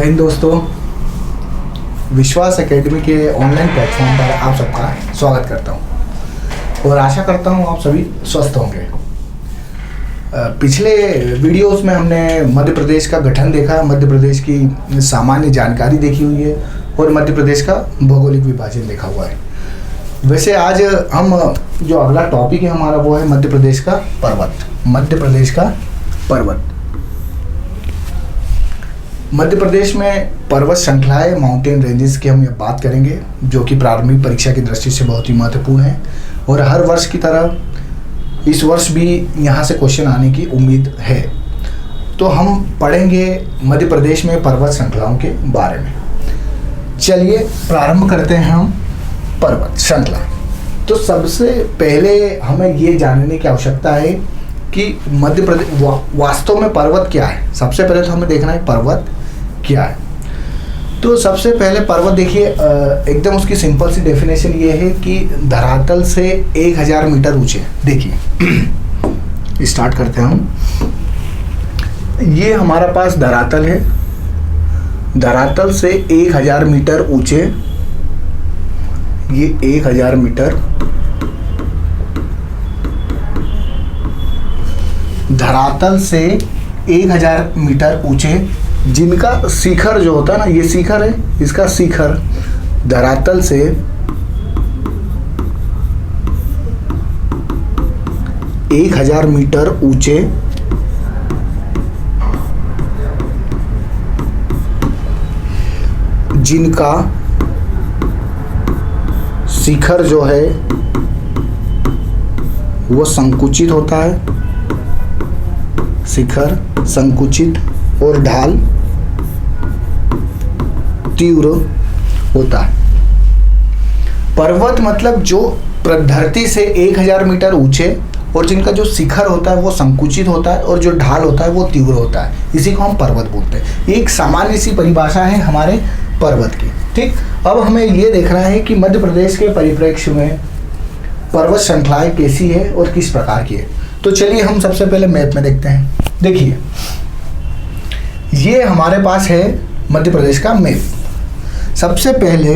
जय हिंद दोस्तों, विश्वास एकेडमी के ऑनलाइन प्लेटफॉर्म पर आप सबका स्वागत करता हूं और आशा करता हूं आप सभी स्वस्थ होंगे। पिछले वीडियोस में हमने मध्य प्रदेश का गठन देखा, मध्य प्रदेश की सामान्य जानकारी देखी हुई है और मध्य प्रदेश का भौगोलिक विभाजन देखा हुआ है। वैसे आज हम जो अगला टॉपिक है हमारा वो है मध्य प्रदेश का पर्वत। मध्य प्रदेश का पर्वत, मध्य प्रदेश में पर्वत श्रृंखलाएं, माउंटेन रेंजेस की हम ये बात करेंगे जो कि प्रारंभिक परीक्षा की दृष्टि से बहुत ही महत्वपूर्ण है और हर वर्ष की तरह इस वर्ष भी यहाँ से क्वेश्चन आने की उम्मीद है। तो हम पढ़ेंगे मध्य प्रदेश में पर्वत श्रृंखलाओं के बारे में। चलिए प्रारंभ करते हैं हम पर्वत श्रृंखला। तो सबसे पहले हमें ये जानने की आवश्यकता है कि मध्य प्रदेश वास्तव में पर्वत क्या है। सबसे पहले तो हमें देखना है पर्वत क्या है। तो सबसे पहले पर्वत देखिए, एकदम उसकी सिंपल सी डेफिनेशन ये है कि धरातल से 1000 मीटर ऊंचे। देखिए स्टार्ट करते हैं हम। ये हमारा पास धरातल है, धरातल से 1000 मीटर ऊंचे, ये 1000 मीटर धरातल से 1000 मीटर ऊंचे, जिनका शिखर जो होता है ना, ये शिखर है, इसका शिखर धरातल से 1000 मीटर ऊंचे जिनका शिखर जो है वो संकुचित होता है, शिखर संकुचित और ढाल तीव्र होता है। पर्वत मतलब जो धरती से 1000 मीटर ऊंचे और जिनका जो शिखर होता है वो संकुचित होता है और जो ढाल होता है वो तीव्र होता है, इसी को हम पर्वत बोलते हैं। एक सामान्य सी परिभाषा है हमारे पर्वत की। ठीक, अब हमें ये देखना है कि मध्य प्रदेश के परिप्रेक्ष्य में पर्वत श्रृंखलाएं कैसी है और किस प्रकार की है। तो चलिए हम सबसे पहले मैप में देखते हैं। देखिए ये हमारे पास है मध्य प्रदेश का मैप। सबसे पहले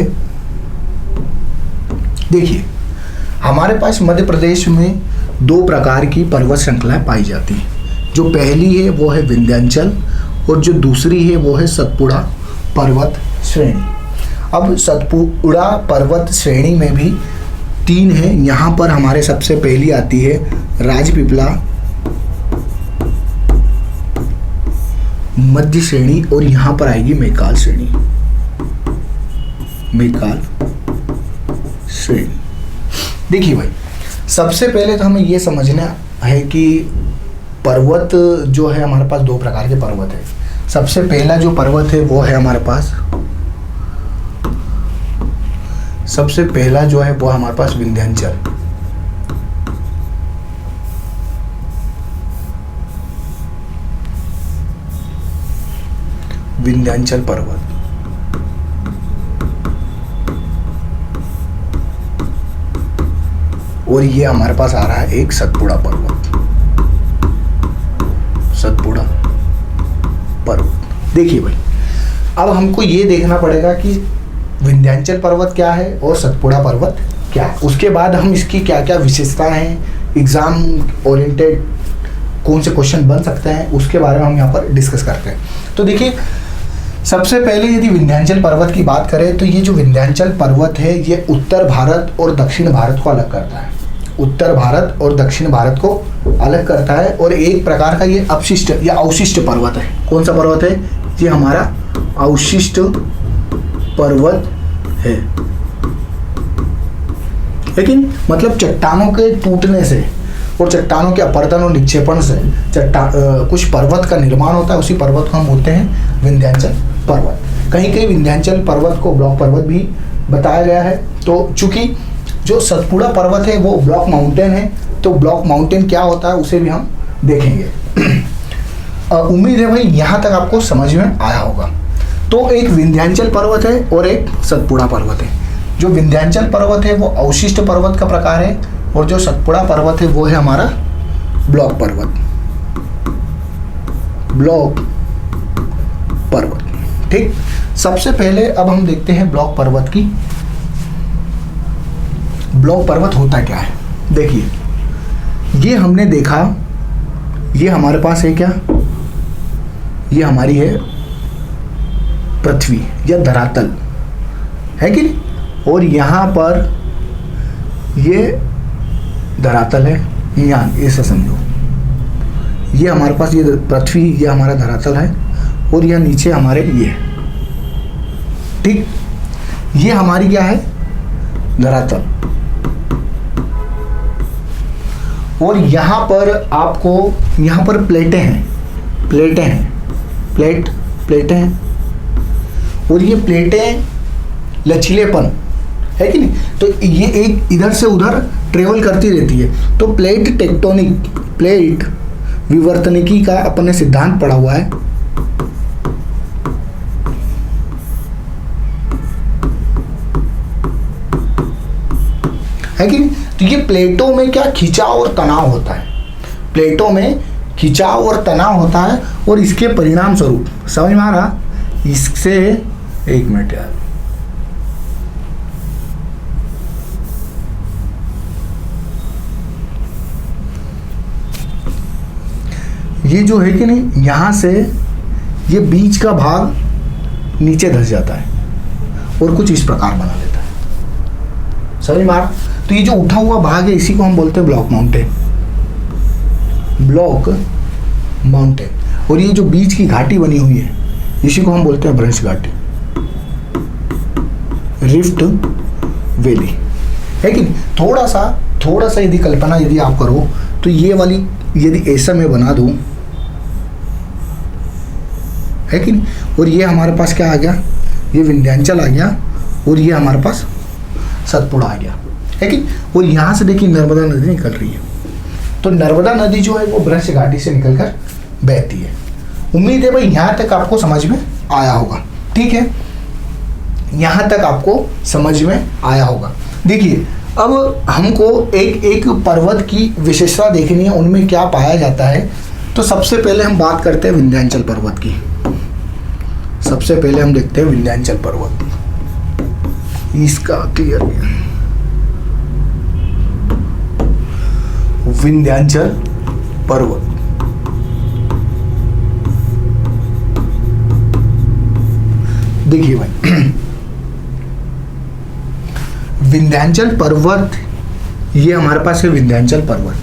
देखिए हमारे पास मध्य प्रदेश में 2 प्रकार की पर्वत श्रृंखलाएं पाई जाती हैं। जो पहली है वो है विंध्याचल और जो दूसरी है वो है सतपुड़ा पर्वत श्रेणी। अब सतपुड़ा पर्वत श्रेणी में भी 3 है। यहाँ पर हमारे सबसे पहली आती है राजपीपला मध्य श्रेणी और यहाँ पर आएगी मैकाल श्रेणी, मैकाल श्रेणी। देखिए भाई, सबसे पहले तो हमें ये समझना है कि पर्वत जो है हमारे पास 2 प्रकार के पर्वत है। सबसे पहला जो पर्वत है वो है हमारे पास, सबसे पहला जो है वो हमारे पास विंध्याचल। विंध्याचल पर्वत, और ये हमारे पास आ रहा है एक सतपुड़ा पर्वत, सतपुड़ा पर्वत। देखिए भाई, अब हमको ये देखना पड़ेगा कि विंध्याचल पर्वत क्या है और सतपुड़ा पर्वत क्या है। उसके बाद हम इसकी क्या क्या विशेषताएं हैं, एग्जाम ओरिएंटेड कौन से क्वेश्चन बन सकते हैं, उसके बारे में हम यहाँ पर डिस्कस करते हैं। तो देखिए सबसे पहले यदि विंध्याचल पर्वत की बात करें तो ये जो विंध्याचल पर्वत है ये उत्तर भारत और दक्षिण भारत को अलग करता है। उत्तर भारत और दक्षिण भारत को अलग करता है और एक प्रकार का ये अपशिष्ट या अवशिष्ट पर्वत है। कौन सा पर्वत है? ये हमारा अवशिष्ट पर्वत है। लेकिन मतलब चट्टानों के टूटने से और चट्टानों के अपरदन और निक्षेपण से कुछ पर्वत का निर्माण होता है, उसी पर्वत को हम बोलते हैं विंध्याचल पर्वत। कहीं कहीं विंध्याचल पर्वत को ब्लॉक पर्वत भी बताया गया है। तो चूंकि जो सतपुड़ा पर्वत है वो ब्लॉक माउंटेन है, तो ब्लॉक माउंटेन क्या होता है उसे भी हम देखेंगे। उम्मीद है भाई यहाँ तक आपको समझ में आया होगा। तो एक विंध्याचल पर्वत है और एक सतपुड़ा पर्वत है। जो विंध्याचल पर्वत है वो अवशिष्ट पर्वत का प्रकार है और जो सतपुड़ा पर्वत है वो है हमारा ब्लॉक पर्वत, ब्लॉक पर्वत। ठीक, सबसे पहले अब हम देखते हैं ब्लॉक पर्वत की। ब्लॉक पर्वत होता क्या है? देखिए, ये हमने देखा, ये हमारे पास है क्या, ये हमारी है पृथ्वी या धरातल, है कि नहीं? और यहाँ पर ये धरातल है, यहाँ ऐसा समझो, ये हमारे पास ये पृथ्वी, ये हमारा धरातल है, और यह नीचे हमारे ये, ठीक, ये हमारी क्या है, धरातल। और यहाँ पर आपको, यहाँ पर प्लेटें हैं, प्लेटें हैं, और ये प्लेटें लचीलेपन, है कि नहीं? तो ये एक इधर से उधर ट्रेवल करती रहती है। तो प्लेट विवर्तनिकी का अपन ने सिद्धांत पढ़ा हुआ है। कि नहीं? तो ये प्लेटों में क्या खिंचाव और तनाव होता है, प्लेटों में खिंचाव और तनाव होता है, और इसके परिणाम स्वरूप, समझ में आ रहा? इससे, एक मिनट यार, ये जो है कि नहीं, यहाँ से ये बीच का भाग नीचे धंस जाता है और कुछ इस प्रकार बना लेता है, समझ में आ रहा? तो ये जो उठा हुआ भाग है, इसी को हम बोलते हैं ब्लॉक माउंटेन। और ये जो बीच की घाटी बनी हुई है, इसी को हम बोलते हैं भ्रंश घाटी, रिफ्ट वैली, है कि नहीं? थोड़ा सा यदि कल्पना यदि आप करो, तो ये वाली यदि ऐसा मैं बना दूं, है कि नहीं? और ये हमारे पास क्या आ गया, ये विंध्याचल आ गया, और ये हमारे पास सतपुड़ा आ गया, है कि? और यहाँ से देखिए नर्मदा नदी निकल रही है। तो नर्मदा नदी जो है वो भ्रंश घाटी से निकलकर बहती है। उम्मीद है भाई यहाँ तक आपको समझ में आया होगा, ठीक है? यहाँ तक आपको समझ में आया होगा। देखिए, अब हमको एक पर्वत की विशेषता देखनी है, उनमें क्या पाया जाता है। तो सबसे पहले हम बात करते हैं विंध्याचल पर्वत की। सबसे पहले हम देखते हैं विंध्याचल पर्वत, इसका क्लियर विंध्याचल पर्वत। देखिए भाई, विंध्याचल पर्वत, ये हमारे पास है विंध्याचल पर्वत।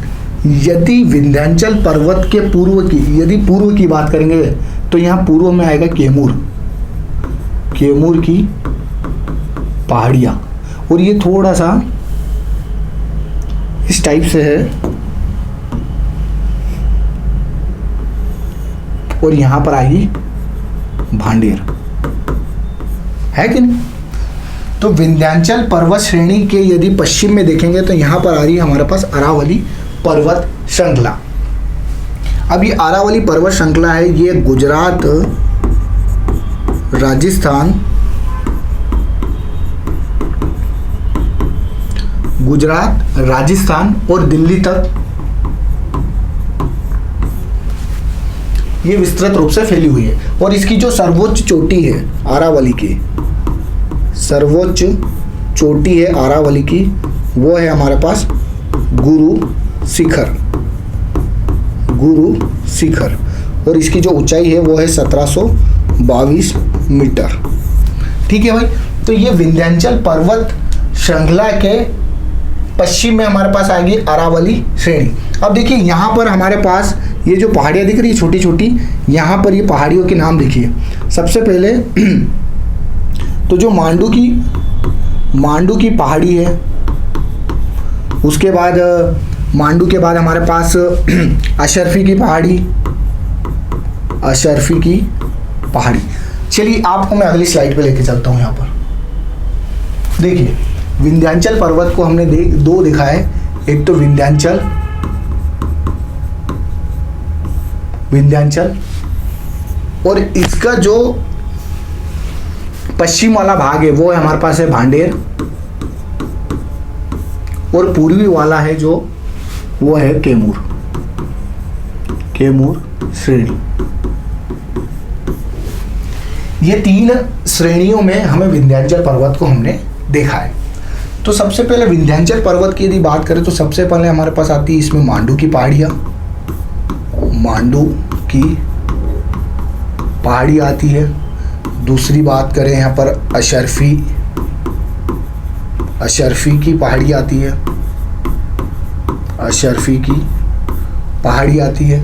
यदि विंध्याचल पर्वत के पूर्व की, यदि पूर्व की बात करेंगे, तो यहाँ पूर्व में आएगा कैमूर की पहाड़ियाँ, और ये थोड़ा सा इस टाइप से है, और यहाँ पर आएगी भांडेर, है कि नहीं? तो विंध्याचल पर्वत श्रेणी के यदि पश्चिम में देखेंगे, तो यहाँ पर आ रही है हमारे पास अरावली पर्वत श्रृंखला। अब ये अरावली पर्वत श्रृंखला है, ये गुजरात, राजस्थान और दिल्ली तक ये विस्तृत रूप से फैली हुई है। और इसकी जो सर्वोच्च चोटी है अरावली की, सर्वोच्च चोटी है अरावली की, वो है हमारे पास गुरु शिखर, और इसकी जो ऊंचाई है वो है 1722 मीटर, ठीक है भाई? तो ये विंध्याचल पर्वत श्रृंखला के पश्चिम में हमारे पास आएगी अरावली श्रेणी। अब देखिए, यहाँ पर हमारे पास ये जो पहाड़ियाँ दिख रही है छोटी छोटी, यहाँ पर ये पहाड़ियों के नाम देखिए। सबसे पहले तो जो मांडू की पहाड़ी है, उसके बाद मांडू के बाद हमारे पास अशरफी की पहाड़ी। चलिए आपको मैं अगली स्लाइड पे लेके चलता हूँ। यहाँ पर देखिए, विंध्याचल पर्वत को हमने दो देखा है, एक तो विंध्याचल और इसका जो पश्चिम वाला भाग है वो है हमारे पास है भांडेर, और पूर्वी वाला है जो वो है कैमूर श्रेणी। ये 3 श्रेणियों में हमें विंध्याचल पर्वत को हमने देखा है। तो सबसे पहले विंध्याचल पर्वत की यदि बात करें तो सबसे पहले हमारे पास आती है इसमें मांडू की पहाड़ियाँ, मांडू की पहाड़ी आती है। दूसरी बात करें यहाँ पर अशरफी की पहाड़ी आती है, अशरफी की पहाड़ी आती है।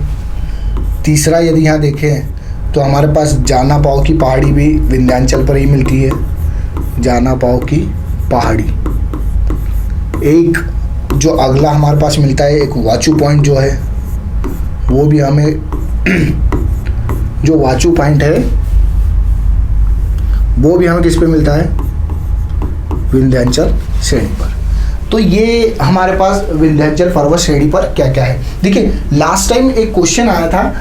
तीसरा यदि यहाँ देखें तो हमारे पास जाना पाव की पहाड़ी भी विंध्याचल पर ही मिलती है, जाना पाव की पहाड़ी। एक जो अगला हमारे पास मिलता है एक वाचू पॉइंट जो है, वो भी हमें जो वाचू पॉइंट है वो भी हमें किस पे मिलता है, विंध्याचल श्रेणी पर। तो ये हमारे पास विंध्याचल पर्वत श्रेणी पर क्या क्या है। देखिए लास्ट टाइम एक क्वेश्चन आया था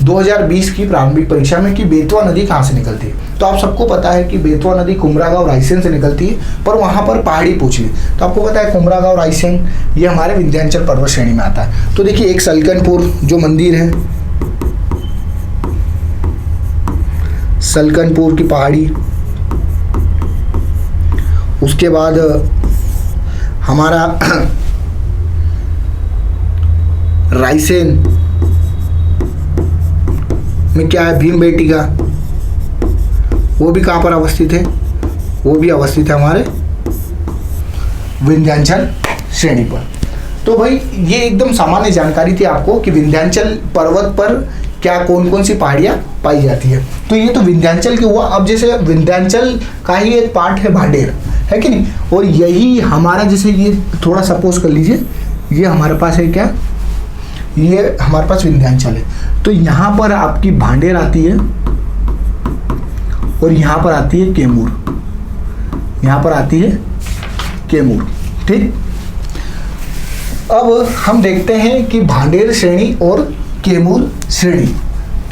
2020 की प्रारंभिक परीक्षा में कि बेतवा नदी कहाँ से निकलती है। तो आप सबको पता है कि बेतवा नदी कुमरागांव रायसेन से निकलती है, पर वहाँ पर पहाड़ी पूछ ली। तो आपको पता है कुमरागांव रायसेन ये हमारे विंध्याचल पर्वत श्रेणी में आता है। तो देखिए एक सलकनपुर जो मंदिर है, सलकनपुर की पहाड़ी। उसके बाद हमारा रायसेन में क्या है, भीमबेटका, वो भी कहाँ पर अवस्थित है, वो भी अवस्थित है हमारे विंध्याचल श्रेणी पर। तो भाई ये एकदम सामान्य जानकारी थी आपको कि विंध्याचल पर्वत पर क्या कौन कौन सी पहाड़ियाँ पाई जाती है। तो ये तो विंध्याचल के हुआ। अब जैसे विंध्याचल का ही एक पार्ट है भांडेर, है कि नहीं, और यही हमारा जैसे ये थोड़ा सपोज कर लीजिए ये हमारे पास है क्या, ये हमारे पास विंध्याचल है। तो यहाँ पर आपकी भांडेर आती है और यहाँ पर आती है कैमूर, यहाँ पर आती है कैमूर। ठीक, अब हम देखते हैं कि भांडेर श्रेणी और कैमूर श्रेणी।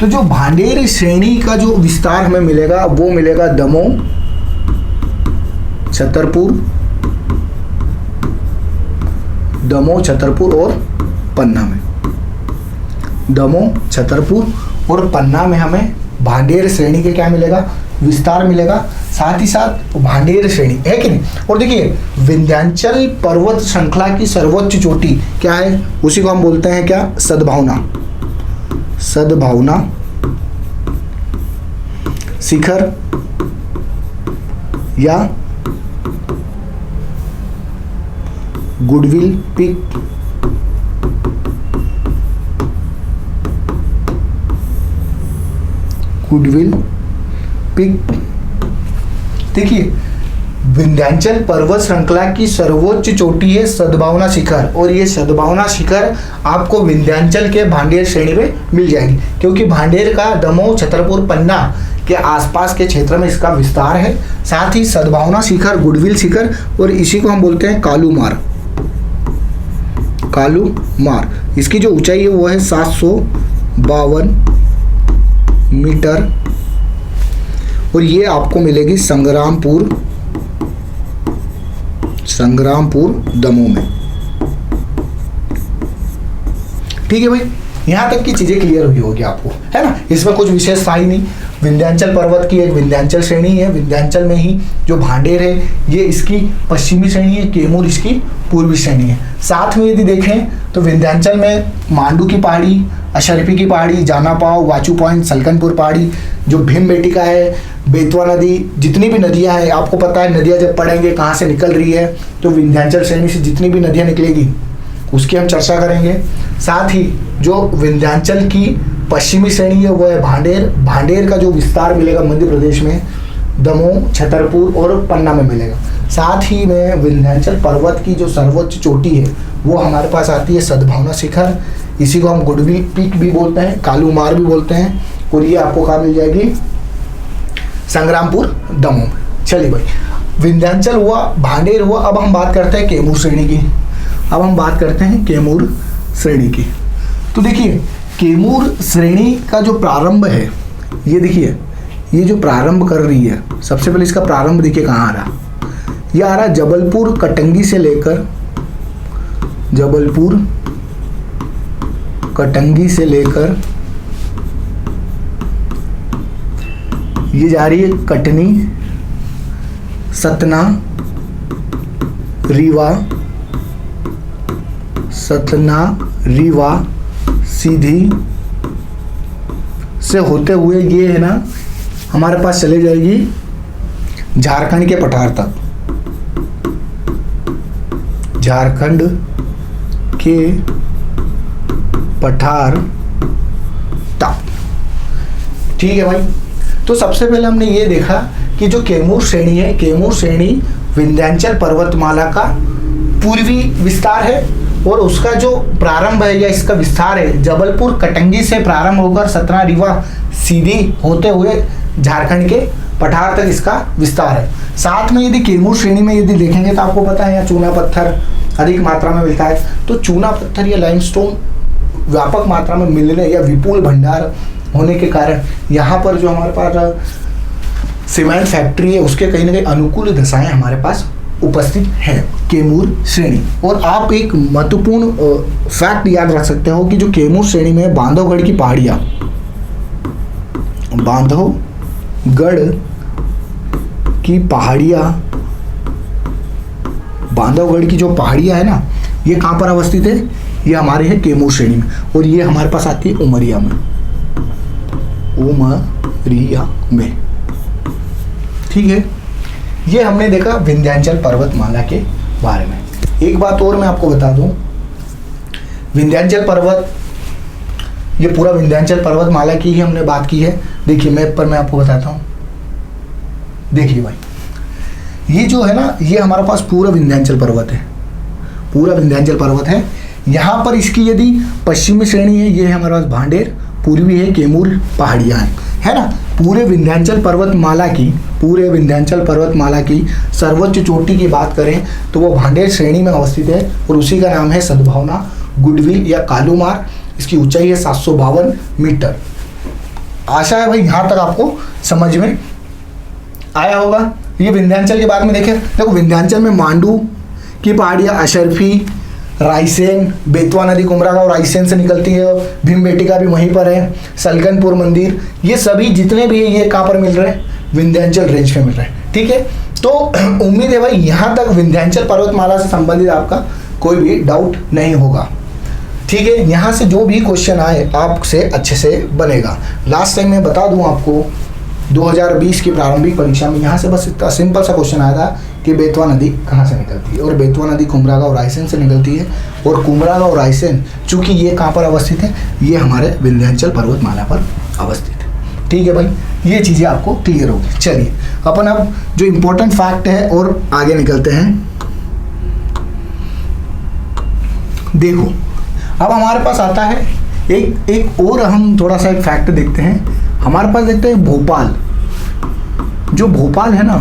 तो जो भांडेर श्रेणी का जो विस्तार हमें मिलेगा वो मिलेगा दमोह, छतरपुर और पन्ना में। दमोह, छतरपुर और पन्ना में हमें भांडेर श्रेणी के क्या मिलेगा, विस्तार मिलेगा। साथ ही साथ भांडेर श्रेणी है कि नहीं। और देखिए विंध्याचल पर्वत श्रृंखला की सर्वोच्च चोटी क्या है, उसी को हम बोलते हैं क्या, सद्भावना, सद्भावना शिखर या गुडविल पीक। Goodwill peak. देखिए विंध्याचल पर्वत श्रृंखला की सर्वोच्च चोटी है सद्भावना शिखर, और ये सद्भावना शिखर आपको विंध्याचल के भांडेर श्रेणी में मिल जाएगी, क्योंकि भांडेर का दमोह, छतरपुर, पन्ना के आसपास के क्षेत्र में इसका विस्तार है। साथ ही सद्भावना शिखर, गुडविल शिखर, और इसी को हम बोलते हैं कालूमार, कालूमार। इसकी जो ऊंचाई है वो है 752 मीटर, और ये आपको मिलेगी संग्रामपुर दमोह में। ठीक है भाई, यहाँ तक की चीजें क्लियर हुई होगी आपको, है ना। इसमें कुछ विशेष था ही नहीं। विंध्याचल पर्वत की एक विंध्याचल श्रेणी है, विंध्याचल में ही जो भांडेर है ये इसकी पश्चिमी श्रेणी है, कैमूर इसकी पूर्वी श्रेणी है। साथ में यदि देखें तो विंध्याचल में मांडू की पहाड़ी, अशरफी की पहाड़ी, जाना पाव, वाचू पॉइंट, सलकनपुर पहाड़ी, जो भीमबेटका है, बेतवा नदी, जितनी भी नदियां हैं, आपको पता है नदियां जब पढ़ेंगे कहाँ से निकल रही है, तो विंध्याचल श्रेणी से जितनी भी नदियां निकलेगी उसकी हम चर्चा करेंगे। साथ ही जो विंध्याचल की पश्चिमी श्रेणी है वो है भांडेर। भांडेर का जो विस्तार मिलेगा मध्य प्रदेश में दमोह, छतरपुर और पन्ना में मिलेगा। साथ ही में विंध्याचल पर्वत की जो सर्वोच्च चोटी है वो हमारे पास आती है सद्भावना शिखर, इसी को हम गुडविल पीक भी बोलते हैं, कालूमार भी बोलते हैं, और ये आपको कहाँ मिल जाएगी, संग्रामपुर दमोह। चलिए भाई, विंध्याचल हुआ, भांडेर हुआ। अब हम बात करते हैं कैमूर श्रेणी की। अब हम बात करते हैं कैमूर श्रेणी की। तो देखिए कैमूर श्रेणी का जो प्रारंभ है, ये देखिए ये जो प्रारंभ कर रही है, सबसे पहले इसका प्रारंभ देखिए कहाँ आ रहा, ये आ रहा जबलपुर कटंगी से लेकर, जबलपुर कटंगी से लेकर ये जा रही है कटनी, सतना, रीवा, सतना, रीवा, सीधी से होते हुए ये है ना हमारे पास चले जाएगी झारखंड के पठार तक, झारखंड के पठार तक। ठीक है भाई। तो सबसे पहले हमने ये देखा कि जो कैमूर श्रेणी है, कैमूर श्रेणी विंध्याचल पर्वतमाला का पूर्वी विस्तार है और उसका जो प्रारंभ है या इसका विस्तार है जबलपुर कटंगी से प्रारंभ होकर सतना, रीवा, सीधी होते हुए झारखंड के पठार तक इसका विस्तार है। साथ में यदि कैमूर श्रेणी में यदि देखेंगे तो आपको पता है यहाँ चूना पत्थर अधिक मात्रा में मिलता है, तो चूना पत्थर या लाइमस्टोन व्यापक मात्रा में मिलने या विपुल भंडार होने के कारण यहाँ पर जो हमारे पास सीमेंट फैक्ट्री है उसके कहीं ना कहीं अनुकूल दशाएं हमारे पास उपस्थित है कैमूर श्रेणी। और आप एक महत्वपूर्ण फैक्ट याद रख सकते हो कि जो कैमूर श्रेणी में बांधवगढ़ की पहाड़ियाँ, बांधवगढ़ की पहाड़ियाँ, बांधवगढ़ की जो पहाड़ियाँ है ना ये कहाँ पर अवस्थित है, ये हमारे है कैमूर श्रेणी में और ये हमारे पास आती है उमरिया में, उमरिया में। ठीक है, ये हमने देखा विंध्याचल पर्वतमाला के बारे में। एक बात और मैं आपको बता दूं, विंध्याचल पर्वत, ये पूरा विंध्याचल पर्वतमाला की ही हमने बात की है। देखिए मैप पर मैं आपको बताता हूँ। देखिए भाई, ये जो है ना ये हमारे पास पूरा विंध्याचल पर्वत है, पूरा विंध्याचल पर्वत है। यहाँ पर इसकी यदि पश्चिमी श्रेणी है, ये है हमारे पास भांडेर, पूर्वी है कैमूर पहाड़ियाँ है ना। पूरे विंध्याचल पर्वतमाला की, पूरे विंध्याचल पर्वतमाला की सर्वोच्च चोटी की बात करें तो वो भांडेर श्रेणी में अवस्थित है और उसी का नाम है सद्भावना गुडविल या कालूमार। इसकी ऊंचाई है 752 मीटर। आशा है भाई यहाँ तक आपको समझ में आया होगा। ये विंध्याचल के बाद में देखें, देखो विंध्याचल में मांडू की पहाड़ियाँ, अशरफी, रायसेन, बेतवा नदी कुमरागांव रायसेन से निकलती है, भीमबेटका भी वहीं पर है, सलकनपुर मंदिर, ये सभी जितने भी है ये कहाँ पर मिल रहे हैं, विंध्याचल रेंज में मिल रहे हैं। ठीक है, तो उम्मीद है भाई यहाँ तक विंध्याचल पर्वतमाला से संबंधित आपका कोई भी डाउट नहीं होगा। ठीक है, यहाँ से जो भी क्वेश्चन आए आपसे अच्छे से बनेगा। लास्ट टाइम मैं बता दूँ आपको 2020 की प्रारंभिक परीक्षा में यहाँ से बस इतना सिंपल सा क्वेश्चन आया था कि बेतवा नदी कहाँ से निकलती है, और बेतवा नदी कुमरागांव रायसेन से निकलती है, और कुमरागांव रायसेन चूँकि ये कहाँ पर अवस्थित है, ये हमारे विंध्याचल पर्वतमाला पर अवस्थित है। ठीक है भाई, ये चीज़ें आपको क्लियर होगी। चलिए अपन अब जो इम्पोर्टेंट फैक्ट है और आगे निकलते हैं। देखो अब हमारे पास आता है एक और हम थोड़ा सा एक फैक्ट देखते हैं। हमारे पास देखते हैं भोपाल, जो भोपाल है ना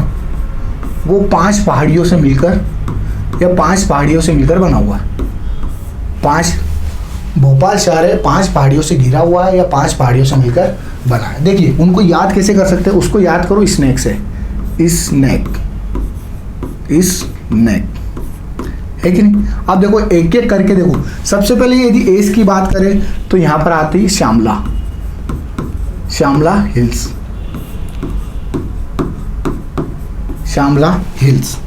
वो 5 पहाड़ियों से मिलकर या 5 पहाड़ियों से मिलकर बना हुआ है। 5 भोपाल शहर है 5 पहाड़ियों से घिरा हुआ है या 5 पहाड़ियों से मिलकर बना है। देखिए उनको याद कैसे कर सकते हैं, उसको याद करो स्नेक से, स्नेक है कि नहीं। अब देखो एक एक करके देखो। सबसे पहले यदि एस की बात करें तो यहाँ पर आती है श्यामला हिल्स, श्यामला हिल्स।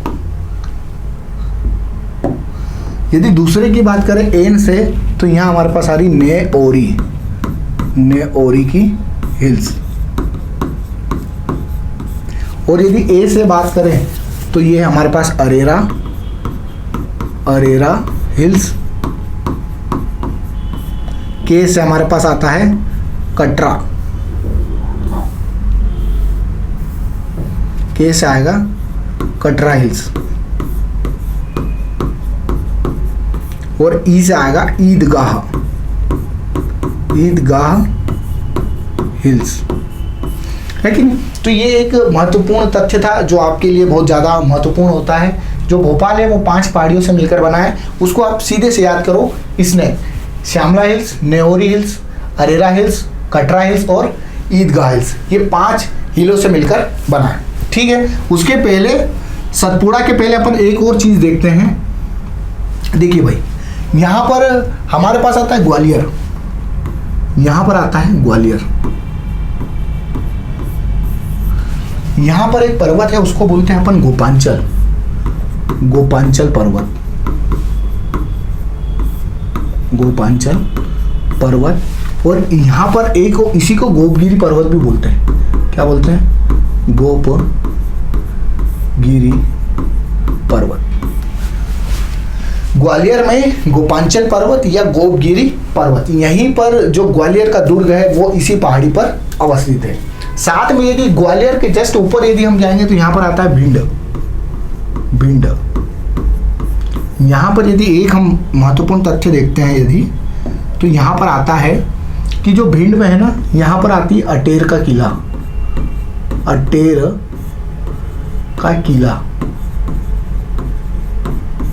यदि दूसरे की बात करें एन से तो यहाँ हमारे पास आ रही नेओरी की हिल्स। और यदि ए से बात करें तो ये हमारे पास अरेरा हिल्स। के से हमारे पास आता है कटरा, के से आएगा कटरा हिल्स, और ई से आएगा ईदगाह हिल्स, है कि नहीं। तो ये एक महत्वपूर्ण तथ्य था जो आपके लिए बहुत ज़्यादा महत्वपूर्ण होता है। जो भोपाल है वो 5 पहाड़ियों से मिलकर बना है, उसको आप सीधे से याद करो। इसने Shyamla hills, Neori hills, Arera hills, Katara hills और ईदगाह हिल्स, ये 5 हिलों से मिलकर बना है। ठीक है, उसके पहले सतपुड़ा के पहले अपन एक और चीज़ देखते हैं। देखिए भाई यहाँ पर हमारे पास आता है ग्वालियर, यहाँ पर आता है ग्वालियर। यहाँ पर एक पर्वत है, उसको बोलते हैं अपन गोपांचल, गोपांचल पर्वत, गोपांचल पर्वत। और यहाँ पर एक इसी को गोपगिरी पर्वत भी बोलते हैं। क्या बोलते हैं? गोपगिरी पर्वत। ग्वालियर में गोपांचल पर्वत या गोपगिरी पर्वत, यहीं पर जो ग्वालियर का दुर्ग है वो इसी पहाड़ी पर अवस्थित है। साथ में यदि ग्वालियर के जस्ट ऊपर यदि हम जाएंगे तो यहाँ पर आता है भिंड, भिंड। यहाँ पर यदि एक हम महत्वपूर्ण तथ्य देखते हैं यदि, तो यहाँ पर आता है कि जो भिंड में है ना, यहाँ पर आती है अटेर का किला, अटेर का किला,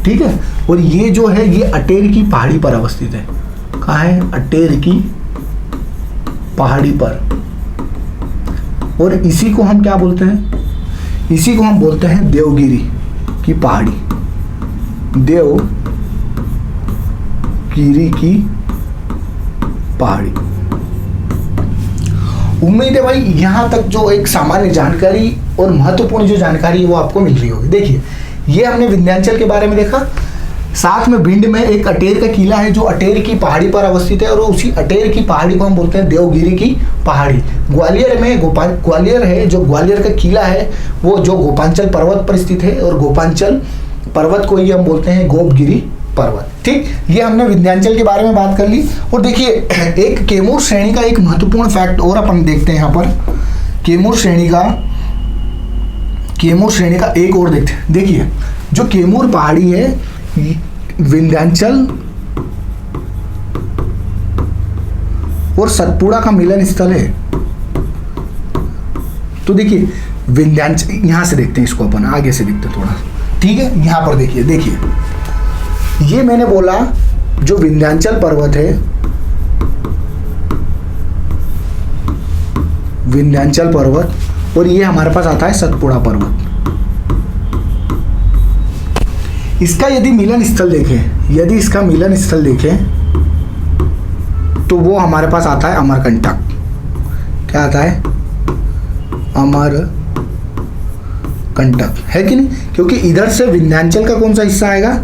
ठीक है। और ये जो है ये अटेर की पहाड़ी पर अवस्थित है। कहाँ है? अटेर की पहाड़ी पर। और इसी को हम क्या बोलते हैं? इसी को हम बोलते हैं देवगिरी की पहाड़ी, देवगिरी की पहाड़ी। उम्मीद है भाई यहाँ तक जो एक सामान्य जानकारी और महत्वपूर्ण जो जानकारी है वो आपको मिल रही होगी। देखिए, ये हमने विंध्याचल के बारे में देखा, साथ में भिंड में एक अटेर का किला है जो अटेर की पहाड़ी पर अवस्थित है, और उसी अटेर की पहाड़ी को हम बोलते हैं देवगिरी की पहाड़ी। ग्वालियर में ग्वालियर है, जो ग्वालियर का किला है वो जो गोपांचल पर्वत पर स्थित है, और गोपांचल पर्वत को ही हम बोलते हैं गोपगिरी पर्वत। ठीक, ये हमने विंध्याचल के बारे में बात कर ली। और देखिए, एक कैमूर श्रेणी का एक महत्वपूर्ण फैक्ट और अपन देखते हैं यहाँ पर। कैमूर श्रेणी का एक और देखते हैं। देखिए, जो कैमूर पहाड़ी है विंध्याचल और सतपुड़ा का मिलन स्थल है। तो देखिए, विंध्याचल यहां से देखते हैं, इसको अपन आगे से देखते हैं थोड़ा, ठीक है। यहां पर देखिए, ये मैंने बोला जो विंध्याचल पर्वत है, विंध्याचल पर्वत, और ये हमारे पास आता है सतपुड़ा पर्वत। इसका यदि मिलन स्थल देखें, यदि इसका मिलन स्थल देखें तो वो हमारे पास आता है अमरकंटक। क्या आता है? अमरकंटक, है कि नहीं? क्योंकि इधर से विंध्याचल का कौन सा हिस्सा आएगा?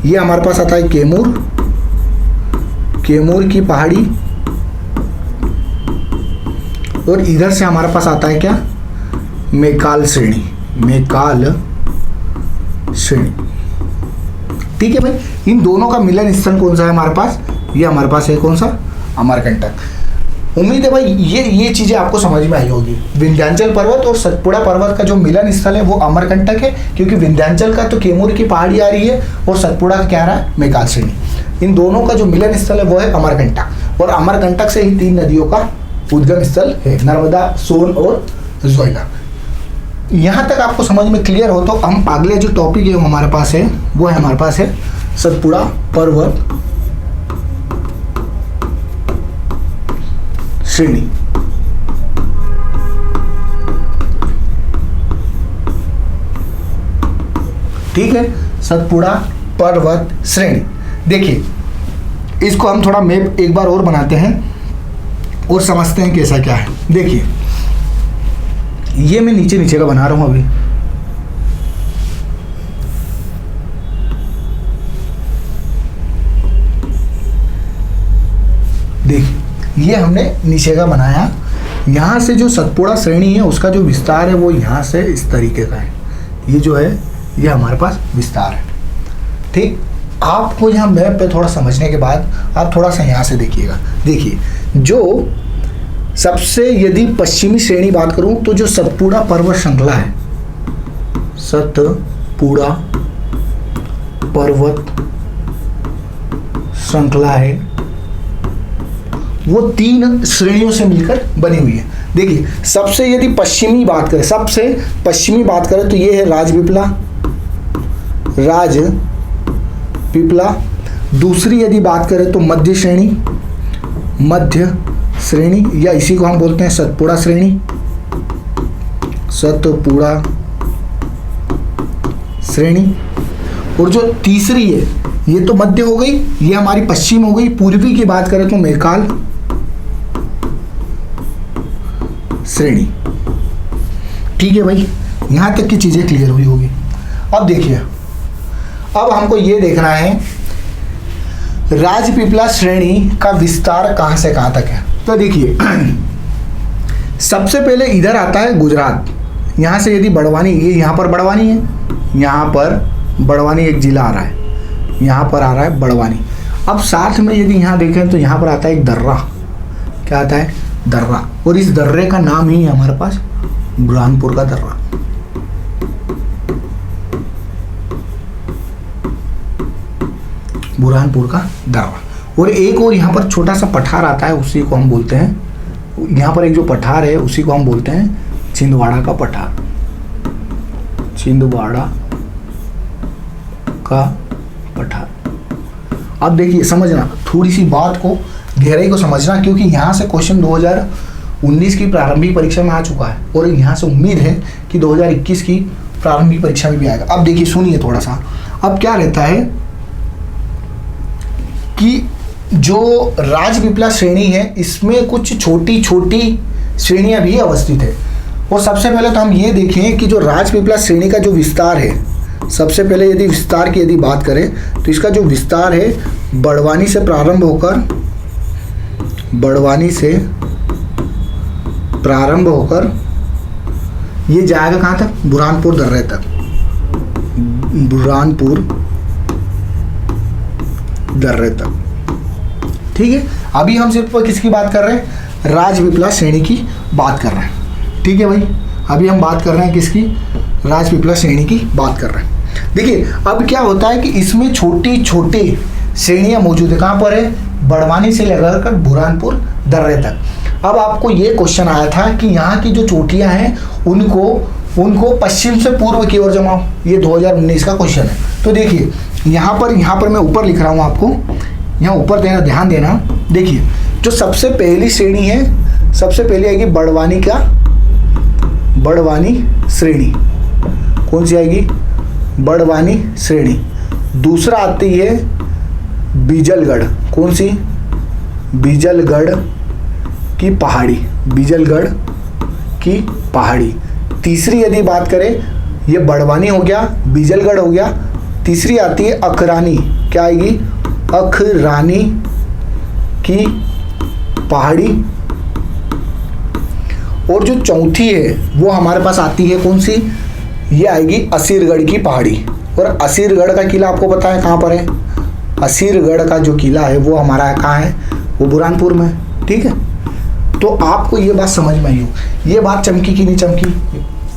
ये हमारे पास आता है कैमूर, कैमूर की पहाड़ी, और इधर से हमारे पास आता है क्या? मैकाल श्रेणी, मैकाल श्रेणी। ठीक है भाई, इन दोनों का मिलन स्थल कौन सा है हमारे पास? ये हमारे पास है कौन सा? अमरकंटक। उम्मीद है भाई ये चीजें आपको समझ में आई होगी। विंध्याचल पर्वत और सतपुड़ा पर्वत का जो मिलन स्थल है वो अमरकंटक है, क्योंकि विंध्याचल का तो कैमूर की पहाड़ी आ रही है और सतपुड़ा का क्या आ रहा है? मैकाल श्रेणी। इन दोनों का जो मिलन स्थल है वो है अमरकंटक, और अमरकंटक से ही 3 नदियों का उद्गम स्थल है, नर्मदा, सोन और जोयला। यहाँ तक आपको समझ में क्लियर हो तो हम अगले जो टॉपिक है हमारे पास है वो है हमारे पास है सतपुड़ा पर्वत श्रेणी। ठीक है, सतपुड़ा पर्वत श्रेणी। देखिए, इसको हम थोड़ा मैप एक बार और बनाते हैं और समझते हैं कैसा क्या है। देखिए, ये मैं नीचे का बना रहा हूं अभी। देखिए, ये हमने नीचे का बनाया। यहां से जो सतपुड़ा श्रेणी है उसका जो विस्तार है वो यहां से इस तरीके का है। ये जो है ये हमारे पास विस्तार है। ठीक, आपको यहाँ मैप पे थोड़ा समझने के बाद आप थोड़ा सा यहाँ से देखिएगा। देखिए, जो सबसे यदि पश्चिमी श्रेणी बात करूं तो जो सतपुड़ा पर्वत श्रृंखला है, सतपुड़ा पर्वत श्रृंखला है, वो 3 श्रेणियों से मिलकर बनी हुई है। देखिए, सबसे यदि पश्चिमी बात करें, सबसे पश्चिमी बात करें तो ये है राजपीपला, राजपीपला। दूसरी यदि बात करें तो मध्य श्रेणी, मध्य श्रेणी, या इसी को हम बोलते हैं सतपुड़ा श्रेणी, सतपुड़ा श्रेणी। और जो तीसरी है ये तो मध्य हो गई, ये हमारी पश्चिम हो गई। पूर्वी की बात करें तो मैकाल श्रेणी। ठीक है भाई, यहाँ तक की चीज़ें क्लियर हुई होगी। अब देखिए, अब हमको ये देखना है राजपीपला श्रेणी का विस्तार कहाँ से कहाँ तक है। तो देखिए सबसे पहले इधर आता है गुजरात, यहाँ से यदि बड़वानी, ये यहाँ पर बड़वानी है, यहाँ पर बड़वानी एक जिला आ रहा है, यहाँ पर आ रहा है बड़वानी। अब साथ में यदि यहाँ देखें तो यहाँ पर आता है एक दर्रा, क्या आता है, दर्रा, और इस दर्रे का नाम ही है हमारे पास बुरहानपुर का दर्रा। बुरहानपुर का दर्रा। और एक और यहाँ पर छोटा सा पठार आता है, उसी को हम बोलते हैं, यहाँ पर एक जो पठार है उसी को हम बोलते हैं छिंदवाड़ा का पठार, छिंदवाड़ा का पठार। अब देखिए समझना, थोड़ी सी बात को, गहराई को समझना, क्योंकि यहाँ से क्वेश्चन 2019 की प्रारंभिक परीक्षा में आ चुका है और यहाँ से उम्मीद है कि 2021 की प्रारंभिक परीक्षा में भी आएगा। अब देखिए सुनिए थोड़ा सा, अब क्या रहता है कि जो राजपीपला श्रेणी है इसमें कुछ छोटी छोटी श्रेणियां भी अवस्थित है। और सबसे पहले तो हम ये देखें कि जो राजपीपला श्रेणी का जो विस्तार है, सबसे पहले यदि विस्तार की यदि बात करें तो इसका जो विस्तार है बड़वानी से प्रारंभ होकर ये जाएगा कहाँ तक, बुरहानपुर दर्रे तक, बुरहानपुर दर्रे तक। ठीक है, अभी हम सिर्फ किसकी बात कर रहे हैं, राजपीपला श्रेणी की बात कर रहे हैं। ठीक है भाई, अभी हम बात कर रहे हैं किसकी, राजपीपला श्रेणी की बात कर रहे हैं। देखिए अब क्या होता है कि इसमें छोटी छोटी श्रेणियां मौजूद है, कहाँ पर है, बड़वानी से लेकर कर बुरहानपुर दर्रे तक। अब आपको ये क्वेश्चन आया था कि यहाँ की जो चोटियां हैं उनको पश्चिम से पूर्व की ओर जमाओ, ये 2019 का क्वेश्चन है। तो देखिए यहाँ पर मैं ऊपर लिख रहा हूँ, आपको यहाँ ऊपर देना, ध्यान देना। देखिए जो सबसे पहली श्रेणी है, सबसे पहले आएगी बड़वानी श्रेणी, कौन सी आएगी, बड़वानी श्रेणी। दूसरा आती है बीजलगढ़, कौन सी, बीजलगढ़ की पहाड़ी, बीजलगढ़ की पहाड़ी। तीसरी यदि बात करें, ये बड़वानी हो गया, बीजलगढ़ हो गया। तीसरी आती है अखरानी, क्या आएगी, अखरानी की पहाड़ी। और जो चौथी है वो हमारे पास आती है कौन सी, ये आएगी असीरगढ़ की पहाड़ी। और असीरगढ़ का किला आपको पता है कहाँ पर है, असीरगढ़ का जो किला है वो हमारा कहाँ है, वो बुरहानपुर में। ठीक है, तो आपको ये बात समझ में आई हो, ये बात चमकी कि नहीं चमकी,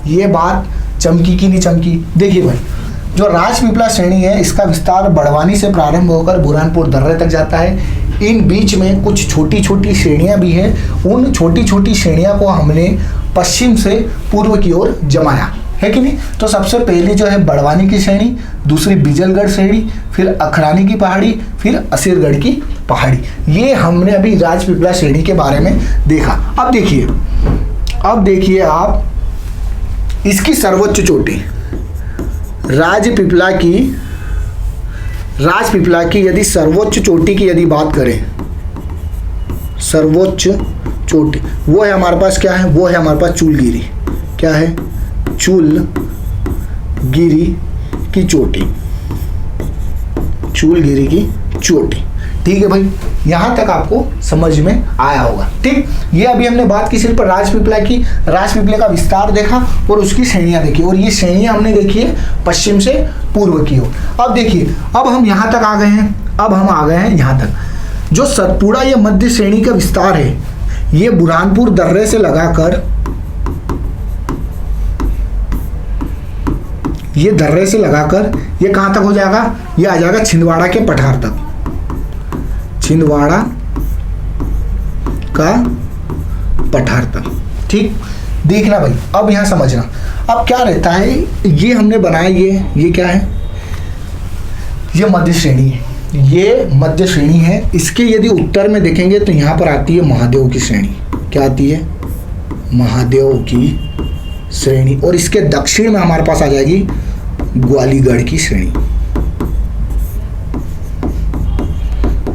ये बात चमकी कि नहीं चमकी। देखिए भाई, जो राजपीपला श्रेणी है इसका विस्तार बड़वानी से प्रारंभ होकर बुरहानपुर दर्रे तक जाता है। इन बीच में कुछ छोटी छोटी श्रेणियां भी हैं, उन छोटी छोटी श्रेणियां को हमने पश्चिम से पूर्व की ओर जमाया है कि नहीं। तो सबसे पहले जो है बड़वानी की श्रेणी, दूसरी बीजलगढ़ श्रेणी, फिर अखरानी की पहाड़ी, फिर असीरगढ़ की पहाड़ी। ये हमने अभी राजपीपला श्रेणी के बारे में देखा। अब देखिए आप इसकी सर्वोच्च चोटी, राजपीपला की यदि सर्वोच्च चोटी की यदि बात करें, सर्वोच्च चोटी वो है हमारे पास, क्या है, वो है हमारे पास चूलगिरी, क्या है, चूलगिरी की चोटी, चूलगिरी की चोटी। ठीक है भाई, यहाँ तक आपको समझ में आया होगा। ठीक, ये अभी हमने बात की सिर्फ राजपीपला की, राजपीपला का विस्तार देखा और उसकी श्रेणियां देखी, और ये श्रेणियां हमने देखी है पश्चिम से पूर्व की ओर। अब देखिए, अब हम यहाँ तक आ गए हैं, अब हम आ गए हैं यहाँ तक। जो सतपुड़ा या मध्य श्रेणी का विस्तार है, ये बुरहानपुर दर्रे से लगाकर, ये दर्रे से लगाकर ये कहाँ तक हो जाएगा, ये आ जाएगा छिंदवाड़ा के पठार तक, छिंदवाड़ा का पठार तक। ठीक, देखना भाई, अब यहां समझना। अब क्या रहता है, ये हमने बनाया, ये क्या है, ये मध्य श्रेणी है, ये मध्य श्रेणी है। इसके यदि उत्तर में देखेंगे तो यहां पर आती है महादेव की श्रेणी, क्या आती है, महादेव की श्रेणी। और इसके दक्षिण में हमारे पास आ जाएगी ग्वालीगढ़ की श्रेणी,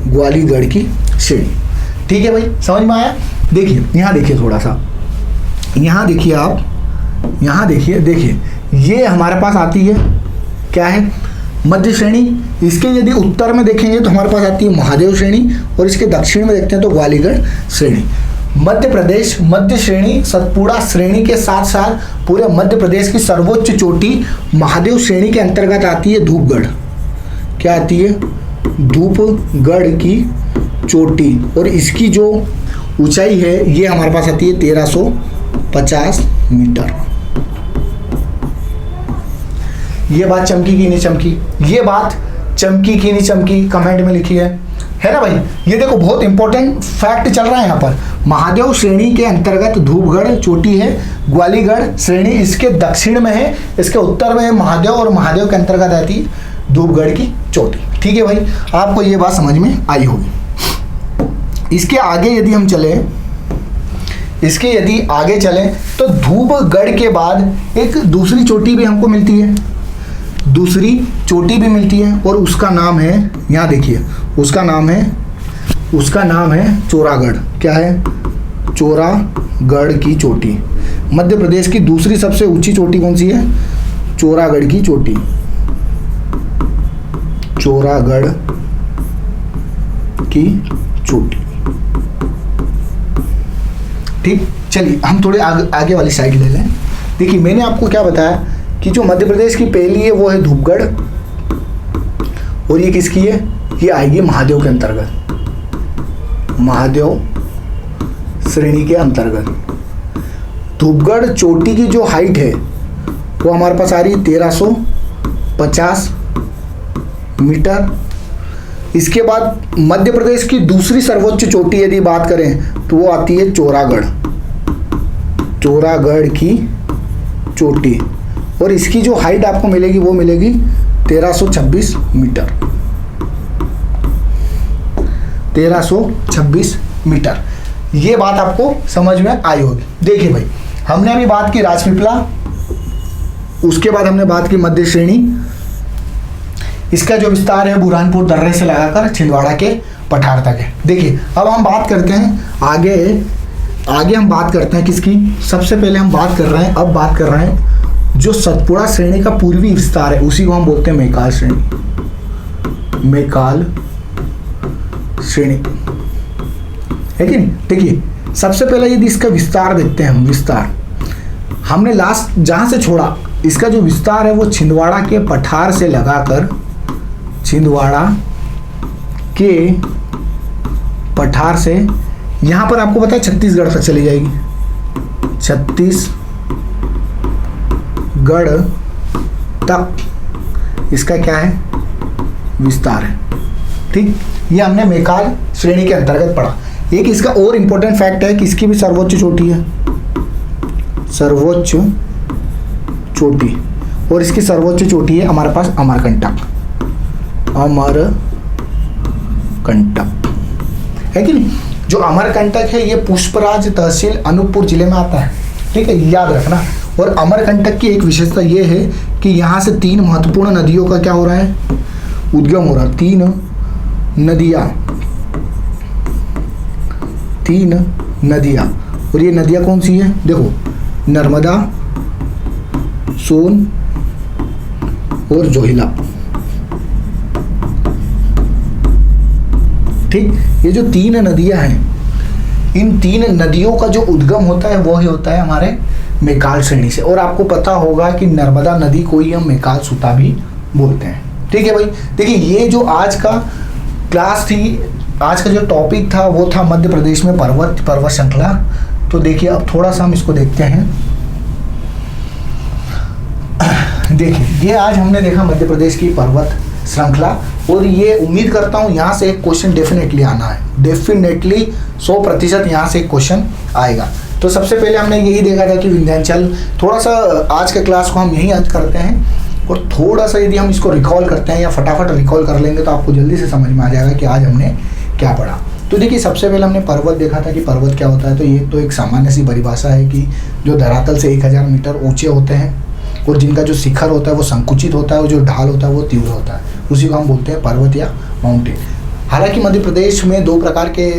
ग्वालीगढ़ की श्रेणी। ठीक है भाई, समझ में आया। देखिए यहाँ देखिए, थोड़ा सा यहाँ देखिए आप, यहाँ देखिए ये हमारे पास आती है क्या है, मध्य श्रेणी। इसके यदि उत्तर में देखेंगे तो हमारे पास आती है महादेव श्रेणी, और इसके दक्षिण में देखते हैं तो ग्वालियर श्रेणी। मध्य प्रदेश मध्य श्रेणी सतपुड़ा श्रेणी के साथ साथ पूरे मध्य प्रदेश की सर्वोच्च चोटी महादेव श्रेणी के अंतर्गत आती है धूपगढ़। क्या आती है? धूपगढ़ की चोटी, और इसकी जो ऊंचाई है ये हमारे पास आती है 1350 मीटर। ये बात चमकी कि नहीं चमकी? ये बात चमकी कि नहीं चमकी? कमेंट में लिखिए, है ना भाई। ये देखो बहुत इंपॉर्टेंट फैक्ट चल रहा है यहाँ पर। महादेव श्रेणी के अंतर्गत धूपगढ़ चोटी है, ग्वालियर श्रेणी इसके दक्षिण में है, इसके उत्तर में है महादेव, और महादेव के अंतर्गत आती है धूपगढ़ की चोटी। ठीक है भाई, आपको ये बात समझ में आई होगी। इसके आगे यदि हम चले, इसके यदि आगे चलें तो धूपगढ़ के बाद एक दूसरी चोटी भी हमको मिलती है, दूसरी चोटी भी मिलती है, और उसका नाम है, यहाँ देखिए उसका नाम है चोरागढ़। क्या है? चोरागढ़ की चोटी। मध्य प्रदेश की दूसरी सबसे ऊंची चोटी कौन सी है? चोरागढ़ की चोटी। चोरागढ़ की चोटी। ठीक, चलिए हम थोड़े आगे वाली साइड ले लें। देखिए मैंने आपको क्या बताया कि जो मध्य प्रदेश की पहली है वो है धूपगढ़, और ये किसकी है? ये आएगी महादेव के अंतर्गत, महादेव श्रेणी के अंतर्गत। धूपगढ़ चोटी की जो हाइट है वो हमारे पास आ रही है 1350 मीटर। इसके बाद मध्य प्रदेश की दूसरी सर्वोच्च चोटी यदि बात करें तो वो आती है चोरागढ़, चोरागढ़ की चोटी, और इसकी जो हाइट आपको मिलेगी वो मिलेगी 1326 मीटर। 1326 मीटर। ये बात आपको समझ में आई होगी। देखिए भाई, हमने अभी बात की राजपीपला, उसके बाद हमने बात की मध्य श्रेणी। इसका जो विस्तार है बुरहानपुर दर्रे से लगाकर छिंदवाड़ा के पठार तक है। देखिए अब हम बात करते हैं आगे हम बात करते हैं किसकी? सबसे पहले हम बात कर रहे हैं जो सतपुड़ा श्रेणी का पूर्वी विस्तार है, उसी को हम बोलते हैं मैकाल श्रेणी। मैकाल श्रेणी है कि नहीं? देखिए सबसे पहले यदि इसका विस्तार देखते हैं हम, विस्तार हमने लास्ट जहां से छोड़ा, इसका जो विस्तार है वो छिंदवाड़ा के पठार से लगाकर, छिंदवाड़ा के पठार से यहां पर आपको पता है छत्तीसगढ़ तक चली जाएगी, छत्तीसगढ़ तक इसका क्या है? विस्तार है। ठीक, ये हमने मैकाल श्रेणी के अंतर्गत पढ़ा। एक इसका और इंपॉर्टेंट फैक्ट है कि इसकी भी सर्वोच्च चोटी है, सर्वोच्च चोटी, और इसकी सर्वोच्च चोटी है हमारे पास अमरकंटक, अमरकंटक है कि नहीं? जो अमरकंटक है ये पुष्पराज तहसील अनूपपुर जिले में आता है। ठीक है, याद रखना। और अमरकंटक की एक विशेषता ये है कि यहाँ से 3 महत्वपूर्ण नदियों का क्या हो रहा है? उद्गम हो रहा है। 3 नदियाँ, और ये नदियाँ कौन सी है? देखो, नर्मदा, सोन और जोहिला। ठीक, ये जो 3 नदियां हैं, इन 3 नदियों का जो उद्गम होता है वो ही होता है हमारे मैकाल श्रेणी से। और आपको पता होगा कि नर्मदा नदी को ही हम मैकाल सुता भी बोलते हैं। ठीक है भाई, देखिए ये जो आज का क्लास थी, आज का जो टॉपिक था वो था मध्य प्रदेश में पर्वत श्रृंखला। तो देखिए अब थोड़ा सा हम इसको देखते हैं। देखिए ये आज हमने देखा मध्य प्रदेश की पर्वत श्रृंखला, और ये उम्मीद करता हूँ यहाँ से एक क्वेश्चन डेफिनेटली आना है, डेफिनेटली 100% यहाँ से एक क्वेश्चन आएगा। तो सबसे पहले हमने यही देखा था कि विंध्याचल, थोड़ा सा आज के क्लास को हम यही आज करते हैं, और थोड़ा सा यदि हम इसको रिकॉल करते हैं या फटाफट रिकॉल कर लेंगे तो आपको जल्दी से समझ में आ जाएगा कि आज हमने क्या पढ़ा। तो देखिए सबसे पहले हमने पर्वत देखा था कि पर्वत क्या होता है। तो ये तो एक सामान्य सी परिभाषा है कि जो धरातल से 1000 मीटर ऊंचे होते हैं, और जिनका जो शिखर होता है वो संकुचित होता है, और जो ढाल होता है वो तीव्र होता है, उसी को हम बोलते हैं पर्वत या माउंटेन। हालांकि मध्य प्रदेश में 2 प्रकार के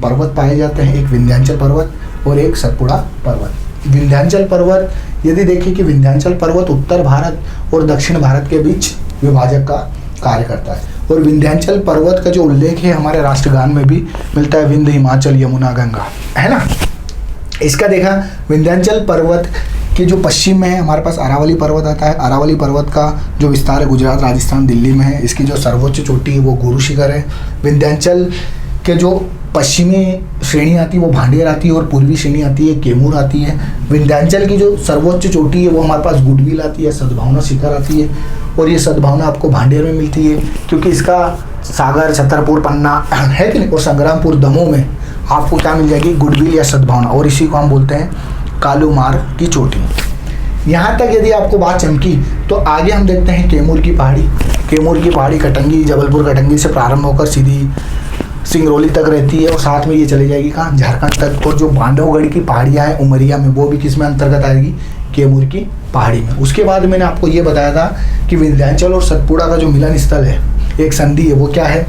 पर्वत पाए जाते हैं, एक विंध्याचल पर्वत और एक सतपुड़ा पर्वत। विंध्याचल पर्वत यदि देखें कि विंध्याचल पर्वत उत्तर भारत और दक्षिण भारत के बीच विभाजक का कार्य करता है। और विंध्याचल पर्वत का जो उल्लेख है हमारे राष्ट्रगान में भी मिलता है, विंध्य हिमाचल यमुना गंगा, है ना। इसका देखा विंध्याचल पर्वत के जो पश्चिम में है हमारे पास अरावली पर्वत आता है। अरावली पर्वत का जो विस्तार है गुजरात, राजस्थान, दिल्ली में है। इसकी जो सर्वोच्च चोटी है वो गुरु शिखर है। विंध्याचल के जो पश्चिमी श्रेणी आती है वो भांडेर आती है और पूर्वी श्रेणी आती है केमूर आती है। विंध्याचल की जो सर्वोच्च चोटी है वो हमारे पास गुडविल आती है, सद्भावना शिखर आती है। और ये सद्भावना आपको भांडेर में मिलती है क्योंकि इसका सागर, छतरपुर, पन्ना है कि नहीं, और संग्रामपुर, दमोह में आपको क्या मिल जाएगी, गुडविल या सद्भावना। और इसी को हम बोलते हैं कालूमार की चोटी। यहाँ तक यदि आपको बात चमकी तो आगे हम देखते हैं केमूर की पहाड़ी। केमूर की पहाड़ी कटंगी, जबलपुर कटंगी से प्रारंभ होकर सीधी सिंगरौली तक रहती है और साथ में ये चली जाएगी कहाँ, झारखंड तक। और जो बांधवगढ़ की पहाड़ियाँ हैं उमरिया में, वो भी किस में अंतर्गत आएगी, केमूर की पहाड़ी में। उसके बाद मैंने आपको ये बताया था कि विंध्याचल और सतपुड़ा का जो मिलन स्थल है, एक संधि है, वो क्या है,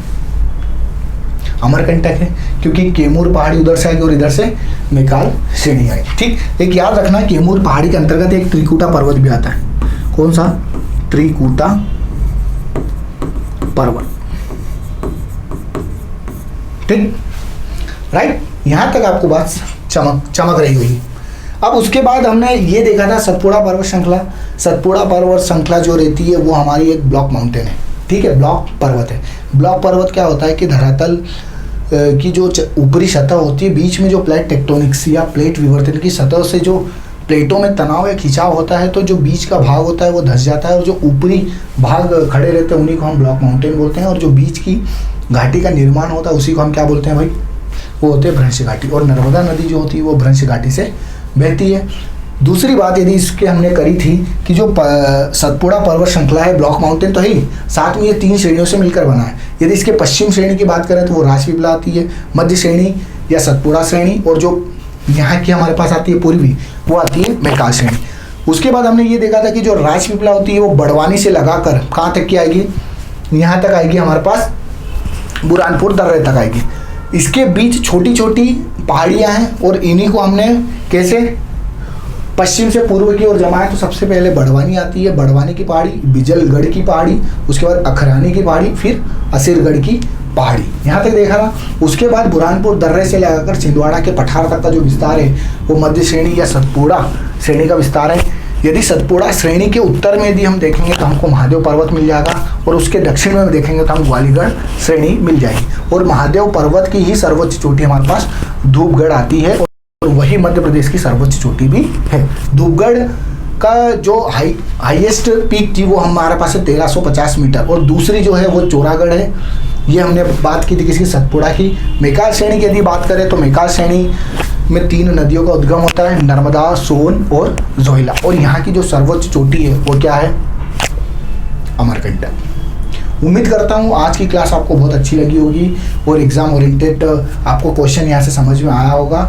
अमरकंटक है, क्योंकि केमूर पहाड़ी उधर से आएगी और इधर से मैकाल श्रेणी आएगी। ठीक, एक याद रखना, केमूर पहाड़ी के अंतर्गत एक त्रिकूटा पर्वत भी आता है। कौन सा, त्रिकूटा पर्वत। ठीक, राइट, यहां तक आपको बात चमक रही होगी। अब उसके बाद हमने ये देखा था सतपुड़ा पर्वत श्रृंखला। सतपुड़ा पर्वत श्रृंखला जो रहती है वो हमारी एक ब्लॉक माउंटेन है। ठीक है, ब्लॉक पर्वत है। ब्लॉक पर्वत क्या होता है कि धरातल की जो ऊपरी सतह होती है, बीच में जो प्लेट टेक्टोनिक्स या प्लेट विवर्तन की सतह से जो प्लेटों में तनाव या खिंचाव होता है, तो जो बीच का भाग होता है वो धंस जाता है और जो ऊपरी भाग खड़े रहते हैं उन्हीं को हम ब्लॉक माउंटेन बोलते हैं। और जो बीच की घाटी का निर्माण होता है उसी को हम क्या बोलते हैं भाई, वो होते हैं भ्रंश घाटी। और नर्मदा नदी जो होती है वो भ्रंश घाटी से बहती है। दूसरी बात यदि इसके हमने करी थी कि जो सतपुड़ा पर्वत श्रृंखला है, ब्लॉक माउंटेन तो है ही, साथ में ये 3 श्रेणियों से मिलकर बना है। यदि इसके पश्चिम श्रेणी की बात करें तो वो राजपीपला आती है, मध्य श्रेणी या सतपुड़ा श्रेणी, और जो यहाँ की हमारे पास आती है पूर्वी, वो आती है मैकाल श्रेणी। उसके बाद हमने ये देखा था कि जो राजपीपला होती है वो बड़वानी से लगाकर कहाँ तक की आएगी, यहाँ तक आएगी, हमारे पास बुरहानपुर दर्रे तक आएगी। इसके बीच छोटी छोटी पहाड़ियाँ हैं और इन्हीं को हमने कैसे पश्चिम से पूर्व की ओर जमाया। तो सबसे पहले बड़वानी आती है, बड़वानी की पहाड़ी, बिजलगढ़ की पहाड़ी, उसके बाद अखरानी की पहाड़ी, फिर असीरगढ़ की पहाड़ी, यहाँ तक देखा ना। उसके बाद बुरहानपुर दर्रे से लगाकर छिंदवाड़ा के पठार तक का जो विस्तार है वो मध्य श्रेणी या सतपुड़ा श्रेणी का विस्तार है। यदि सतपुड़ा श्रेणी के उत्तर में यदि हम देखेंगे तो हमको महादेव पर्वत मिल जाएगा, और उसके दक्षिण में देखेंगे तो हम ग्वालीगढ़ श्रेणी मिल जाएगी। और महादेव पर्वत की ही सर्वोच्च चोटी हमारे पास धूपगढ़ आती है, और वही मध्य प्रदेश की सर्वोच्च चोटी भी है। धूपगढ़ का जो हाईएस्ट पीक थी वो हमारे पास है 1350 मीटर, और दूसरी जो है वो चोरागढ़ है। ये हमने बात की थी किसी सतपुड़ा की। मैकाल श्रेणी की यदि बात करें तो मैकाल श्रेणी में 3 नदियों का उद्गम होता है, नर्मदा, सोन और जोहिला। और यहाँ की जो सर्वोच्च चोटी है वो क्या है, अमरकंटक। उम्मीद करता हूँ आज की क्लास आपको बहुत अच्छी लगी होगी और एग्जाम ओरिएंटेड आपको क्वेश्चन यहाँ से समझ में आया होगा।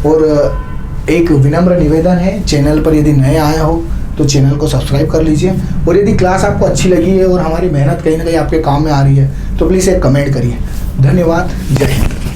और एक विनम्र निवेदन है, चैनल पर यदि नए आए हो तो चैनल को सब्सक्राइब कर लीजिए। और यदि क्लास आपको अच्छी लगी है और हमारी मेहनत कहीं ना कहीं आपके काम में आ रही है तो प्लीज़ एक कमेंट करिए। धन्यवाद, जय हिंद।